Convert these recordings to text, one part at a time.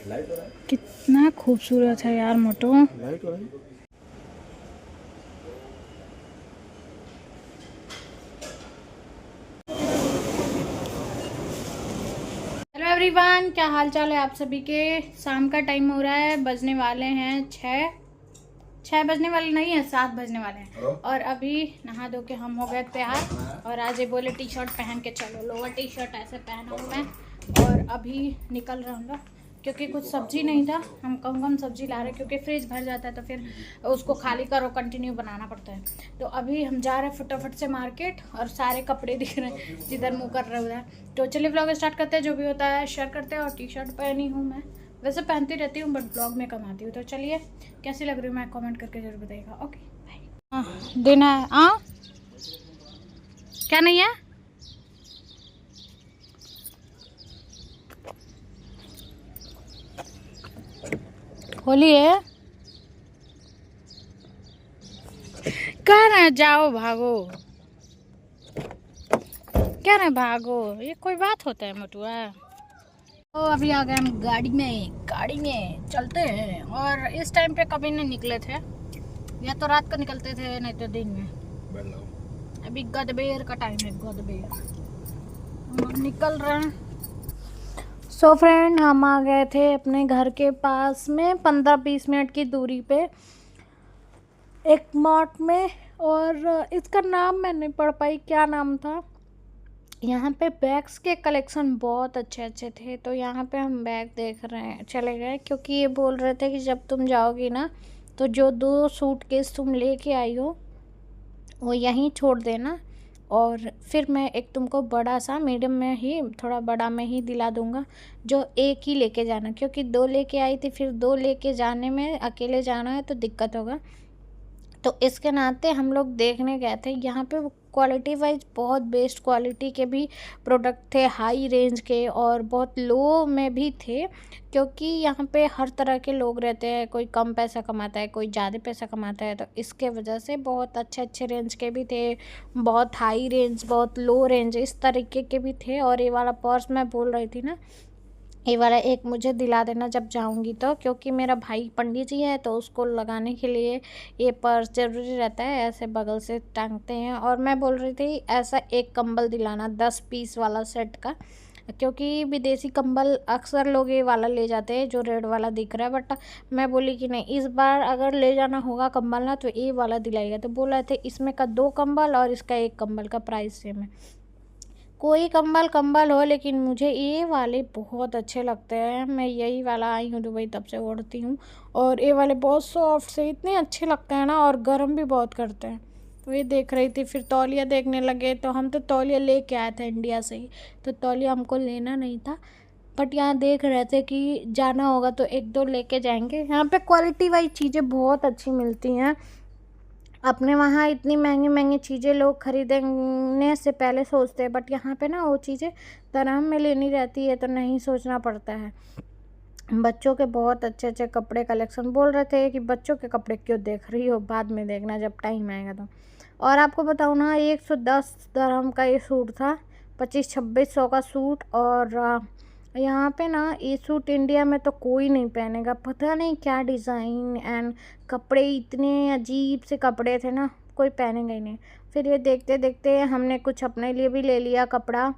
Light हो रहा है। कितना खूबसूरत है यार मोटू। लाइट हो रहा है। हेलो एवरीवन, क्या हाल चाल है आप सभी के। शाम का टाइम हो रहा है, बजने वाले हैं 6 बजने वाले नहीं है, 7 बजने वाले हैं। और अभी नहा धो के हम हो गए तैयार। और आज ये बोले टी शर्ट पहन के चलो, लोअर टी शर्ट ऐसे पहना हूँ मैं। और अभी निकल रहा हूँ क्योंकि कुछ सब्जी नहीं था। हम कम सब्जी ला रहे क्योंकि फ्रिज भर जाता है तो फिर उसको खाली करो, कंटिन्यू बनाना पड़ता है। तो अभी हम जा रहे हैं फटाफट से मार्केट। और सारे कपड़े दिख रहे हैं जिधर मुँह कर रहे उधर। तो चलिए व्लॉग स्टार्ट करते हैं, जो भी होता है शेयर करते हैं। और टी शर्ट पहनी हूँ मैं, वैसे पहनती रहती हूँ बट ब्लॉग में कम आती हूँ। तो चलिए कैसी लग रही हूँ मैं कमेंट करके जरूर बताइएगा। Okay bye. देना है क्या नहीं है। होली है, कह रहे जाओ भागो, क्या रहे भागो, ये कोई बात होता है मोटुआ। तो अभी आ गए हम गाड़ी में चलते हैं। और इस टाइम पे कभी नहीं निकले थे, या तो रात को निकलते थे नहीं तो दिन में। अभी गदबेर का टाइम है, गदबेर हम निकल रहे हैं। सो फ्रेंड, हम आ गए थे अपने घर के पास में 15-20 मिनट की दूरी पे एक मार्ट में। और इसका नाम मैं नहीं पढ़ पाई, क्या नाम था। यहाँ पे बैग्स के कलेक्शन बहुत अच्छे अच्छे थे, तो यहाँ पे हम बैग देख रहे हैं, चले गए। क्योंकि ये बोल रहे थे कि जब तुम जाओगी ना तो जो 2 सूटकेस तुम लेके आई हो वो यहीं छोड़ देना, और फिर मैं एक तुमको बड़ा सा मीडियम में ही, थोड़ा बड़ा में ही दिला दूंगा, जो एक ही लेके जाना। क्योंकि 2 लेके आई थी, फिर 2 लेके जाने में अकेले जाना है तो दिक्कत होगा। तो इसके नाते हम लोग देखने गए थे। यहाँ पे क्वालिटी वाइज बहुत बेस्ट क्वालिटी के भी प्रोडक्ट थे, हाई रेंज के, और बहुत लो में भी थे। क्योंकि यहाँ पे हर तरह के लोग रहते हैं, कोई कम पैसा कमाता है, कोई ज़्यादा पैसा कमाता है। तो इसके वजह से बहुत अच्छे अच्छे रेंज के भी थे, बहुत हाई रेंज, बहुत लो रेंज, इस तरीके के भी थे। और ये वाला पर्स मैं बोल रही थी ना, ये वाला एक मुझे दिला देना जब जाऊंगी तो। क्योंकि मेरा भाई पंडित जी है तो उसको लगाने के लिए ये पर्स ज़रूरी रहता है, ऐसे बगल से टांगते हैं। और मैं बोल रही थी ऐसा एक कंबल दिलाना 10 पीस वाला सेट का। क्योंकि विदेशी कंबल अक्सर लोग ये वाला ले जाते हैं जो रेड वाला दिख रहा है। बट मैं बोली कि नहीं, इस बार अगर ले जाना होगा कंबल ना तो ये वाला दिलाएगा। तो बोल रहे थे इसमें का 2 कंबल और इसका 1 कंबल का प्राइस सेम है। कोई कंबल हो, लेकिन मुझे ये वाले बहुत अच्छे लगते हैं। मैं यही वाला आई हूँ दुबई तब से ओढ़ती हूँ। और ये वाले बहुत सॉफ्ट से इतने अच्छे लगते हैं ना, और गर्म भी बहुत करते हैं। तो ये देख रही थी, फिर तौलिया देखने लगे। तो हम तो तौलिया लेके आए थे इंडिया से ही, तो तौलिया हमको लेना नहीं था। बट यहाँ देख रहे थे कि जाना होगा तो 1-2 लेके जाएंगे। यहाँ पे क्वालिटी वाइज चीज़ें बहुत अच्छी मिलती हैं। अपने वहाँ इतनी महंगी महंगी चीज़ें लोग खरीदने से पहले सोचते हैं, बट यहाँ पे ना वो चीज़ें तरह में लेनी रहती है तो नहीं सोचना पड़ता है। बच्चों के बहुत अच्छे अच्छे कपड़े कलेक्शन। बोल रहे थे कि बच्चों के कपड़े क्यों देख रही हो, बाद में देखना जब टाइम आएगा तो। और आपको बताऊँ ना, 110 दरहम का ये सूट था, 25-26 सौ का सूट। और यहाँ पे ना ये सूट इंडिया में तो कोई नहीं पहनेगा, पता नहीं क्या डिज़ाइन एंड कपड़े, इतने अजीब से कपड़े थे ना, कोई पहनेगा ही नहीं। फिर ये देखते देखते हमने कुछ अपने लिए भी ले लिया कपड़ा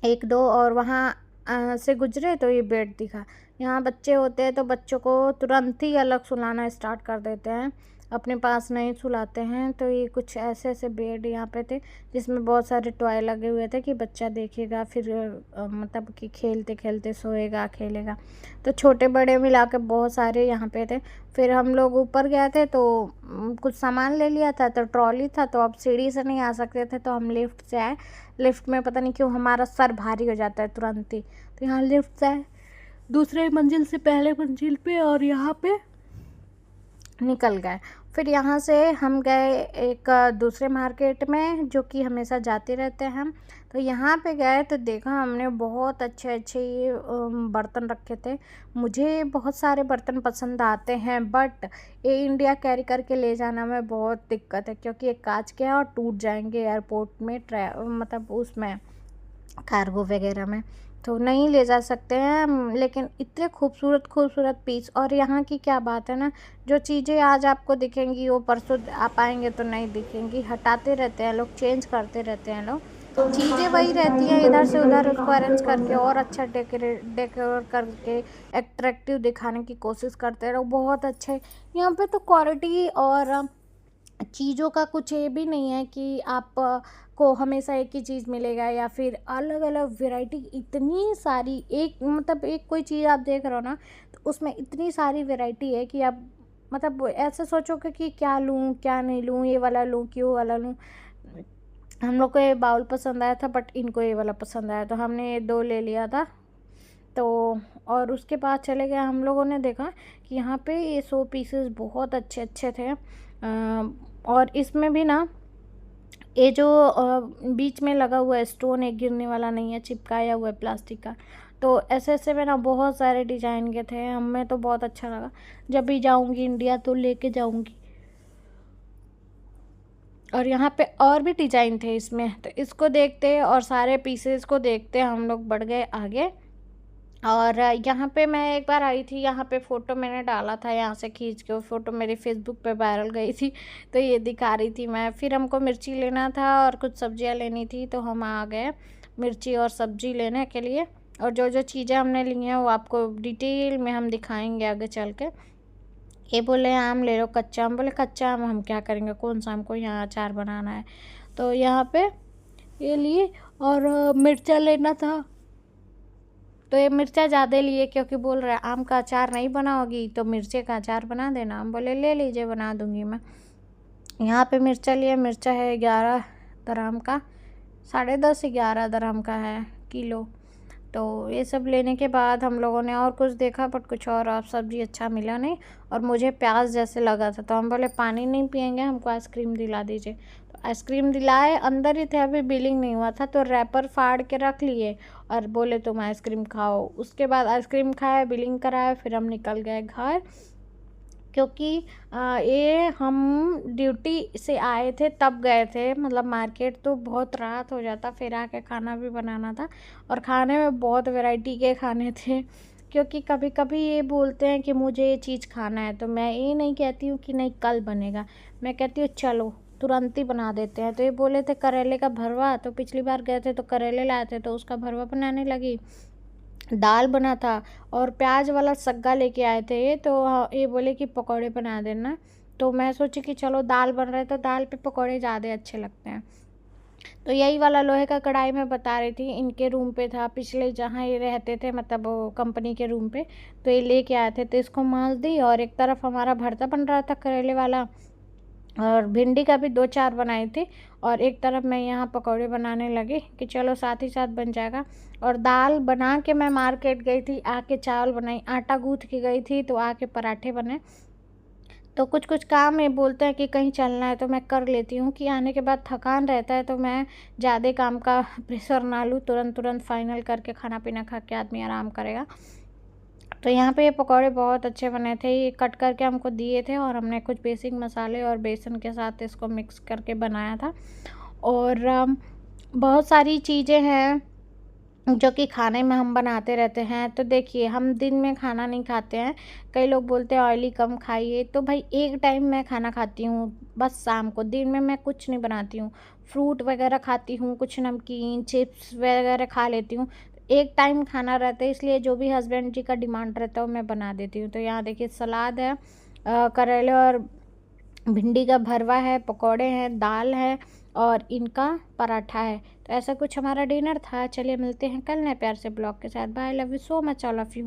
1-2। और वहाँ से गुजरे तो ये बेड दिखा। यहाँ बच्चे होते हैं तो बच्चों को तुरंत ही अलग सुलाना स्टार्ट कर देते हैं, अपने पास नहीं सुलाते हैं। तो ये कुछ ऐसे ऐसे बेड यहाँ पे थे जिसमें बहुत सारे टॉय लगे हुए थे कि बच्चा देखेगा, फिर मतलब कि खेलते खेलते सोएगा, खेलेगा। तो छोटे बड़े मिला के बहुत सारे यहाँ पे थे। फिर हम लोग ऊपर गए थे तो कुछ सामान ले लिया था, तो ट्रॉली था, तो अब सीढ़ी से नहीं आ सकते थे तो हम लिफ्ट से आए। लिफ्ट में पता नहीं क्यों हमारा सर भारी हो जाता है तुरंत ही, तो यहाँ लिफ्ट से आए दूसरे मंजिल से पहले मंजिल पे, और यहाँ पे निकल गए। फिर यहाँ से हम गए एक दूसरे मार्केट में जो कि हमेशा जाते रहते हैं हम। तो यहाँ पे गए तो देखा हमने बहुत अच्छे अच्छे ये बर्तन रखे थे। मुझे बहुत सारे बर्तन पसंद आते हैं, बट ये इंडिया कैरी करके ले जाना में बहुत दिक्कत है। क्योंकि ये कांच के हैं और टूट जाएंगे एयरपोर्ट में, मतलब उसमें कार्गो वगैरह में। तो नहीं ले जा सकते हैं, लेकिन इतने खूबसूरत खूबसूरत पीस। और यहाँ की क्या बात है ना, जो चीज़ें आज आपको दिखेंगी वो परसों आप आएंगे तो नहीं दिखेंगी, हटाते रहते हैं लोग, चेंज करते रहते हैं लोग। चीज़ें वही रहती हैं, इधर से उधर उसको अरेंज करके और अच्छा डेकोर करके एट्रैक्टिव दिखाने की कोशिश करते हैं लोग। बहुत अच्छे यहाँ पे तो क्वालिटी और चीज़ों का कुछ ये भी नहीं है कि आप को हमेशा एक ही चीज़ मिलेगा, या फिर अलग अलग वैरायटी इतनी सारी, एक मतलब एक कोई चीज़ आप देख रहे हो ना तो उसमें इतनी सारी वैरायटी है कि आप मतलब ऐसे सोचोगे कि क्या लूँ क्या नहीं लूँ, ये वाला लूँ कि वो वाला लूँ। हम लोग को ये बाउल पसंद आया था, बट इनको ये वाला पसंद आया, तो हमने ये 2 ले लिया था। तो और उसके बाद चले गए, हम लोगों ने देखा कि यहाँ पे ये 100 पीसेस बहुत अच्छे अच्छे थे। और इसमें भी ना ये जो बीच में लगा हुआ है स्टोन, एक गिरने वाला नहीं है, चिपकाया हुआ है प्लास्टिक का। तो ऐसे ऐसे में ना बहुत सारे डिजाइन के थे, हमें तो बहुत अच्छा लगा। जब भी जाऊंगी इंडिया तो लेके जाऊंगी। और यहाँ पे और भी डिजाइन थे इसमें, तो इसको देखते और सारे पीसेस को देखते हम लोग बढ़ गए आगे। और यहाँ पे मैं एक बार आई थी, यहाँ पे फ़ोटो मैंने डाला था, यहाँ से खींच के वो फ़ोटो मेरी फेसबुक पे वायरल गई थी, तो ये दिखा रही थी मैं। फिर हमको मिर्ची लेना था और कुछ सब्जियाँ लेनी थी, तो हम आ गए मिर्ची और सब्जी लेने के लिए। और जो जो चीज़ें हमने ली हैं वो आपको डिटेल में हम दिखाएंगे आगे चल के। ये बोले आम ले लो कच्चा आम, बोले कच्चा आम हम क्या करेंगे, कौन सा हमको यहाँ अचार बनाना है। तो यहाँ पे ये लिए। और मिर्चा लेना था, तो ये मिर्चा ज़्यादा लिए क्योंकि बोल रहा है आम का अचार नहीं बनाओगी तो मिर्चे का अचार बना देना। हम बोले ले लीजिए बना दूंगी मैं। यहाँ पे मिर्चा लिए, मिर्चा है 11 दराम का, 10.5 11 दराम का है किलो। तो ये सब लेने के बाद हम लोगों ने और कुछ देखा, बट कुछ और आप सब्ज़ी अच्छा मिला नहीं, और मुझे प्याज जैसे लगा था, तो हम बोले पानी नहीं पियेंगे, हमको आइसक्रीम दिला दीजिए। तो आइसक्रीम दिलाए, अंदर ही थे, अभी बिलिंग नहीं हुआ था, तो रैपर फाड़ के रख लिए और बोले तुम आइसक्रीम खाओ। उसके बाद आइसक्रीम खाए, बिलिंग कराए, फिर हम निकल गए घर। क्योंकि ये हम ड्यूटी से आए थे तब गए थे, मतलब मार्केट तो बहुत रात हो जाता, फिर आके खाना भी बनाना था। और खाने में बहुत वैरायटी के खाने थे, क्योंकि कभी कभी ये बोलते हैं कि मुझे ये चीज़ खाना है, तो मैं ये नहीं कहती हूँ कि नहीं कल बनेगा, मैं कहती हूँ चलो तुरंत ही बना देते हैं। तो ये बोले थे करेले का भरवा, तो पिछली बार गए थे तो करेले लाए थे, तो उसका भरवा बनाने लगी। दाल बना था और प्याज वाला सग्गा लेके आए थे ये, तो ये बोले कि पकौड़े बना देना। तो मैं सोची कि चलो दाल बन रहा है तो दाल पे पकौड़े ज़्यादा अच्छे लगते हैं। तो यही वाला लोहे का कढ़ाई मैं बता रही थी, इनके रूम पे था पिछले जहाँ ये रहते थे, मतलब वो कंपनी के रूम पे। तो ये लेके आए थे, तो इसको मांज दी, और एक तरफ हमारा भरता बन रहा था करेले वाला, और भिंडी का भी 2-4 बनाई थी, और एक तरफ मैं यहाँ पकौड़े बनाने लगी कि चलो साथ ही साथ बन जाएगा। और दाल बना के मैं मार्केट गई थी, आके चावल बनाई, आटा गूँथ के गई थी, तो आके पराठे बने। तो कुछ कुछ काम ये बोलते हैं कि कहीं चलना है तो मैं कर लेती हूँ, कि आने के बाद थकान रहता है तो मैं ज़्यादा काम का प्रेशर ना लूँ, तुरंत तुरंत फाइनल करके खाना पीना खा के आदमी आराम करेगा। तो यहाँ पे ये पकौड़े बहुत अच्छे बने थे, ये कट करके हमको दिए थे, और हमने कुछ बेसिक मसाले और बेसन के साथ इसको मिक्स करके बनाया था। और बहुत सारी चीज़ें हैं जो कि खाने में हम बनाते रहते हैं। तो देखिए हम दिन में खाना नहीं खाते हैं, कई लोग बोलते हैं ऑयली कम खाइए, तो भाई एक टाइम मैं खाना खाती हूँ बस शाम को, दिन में मैं कुछ नहीं बनाती हूँ। फ्रूट वगैरह खाती हूँ, कुछ नमकीन चिप्स वगैरह खा लेती हूँ। एक टाइम खाना रहता है, इसलिए जो भी हस्बैंड जी का डिमांड रहता है वो मैं बना देती हूँ। तो यहाँ देखिए सलाद है, करेले और भिंडी का भरवा है, पकौड़े हैं, दाल है, और इनका पराठा है। तो ऐसा कुछ हमारा डिनर था। चलिए मिलते हैं कल नए प्यार से ब्लॉग के साथ। Bye, love you so much all of you.